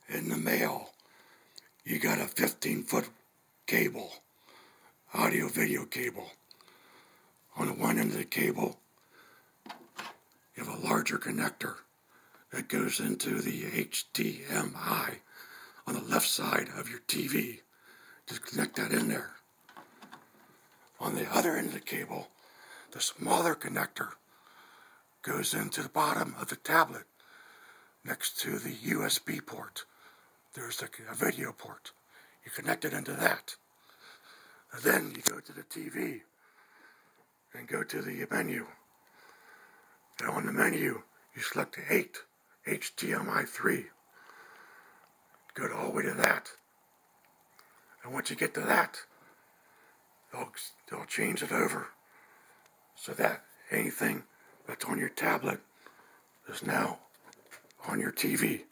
in the mail, you got a 15-foot cable, audio-video cable. On the one end of the cable, you have a larger connector that goes into the HDMI on the left side of your TV. Just connect that in there. On the other end of the cable, the smaller connector goes into the bottom of the tablet next to the USB port. There's a video port. You connect it into that. And then you go to the TV and go to the menu. And on the menu, you select 8, HDMI 3. Go all the way to that. And once you get to that, they'll change it over so that anything that's on your tablet is now on your TV.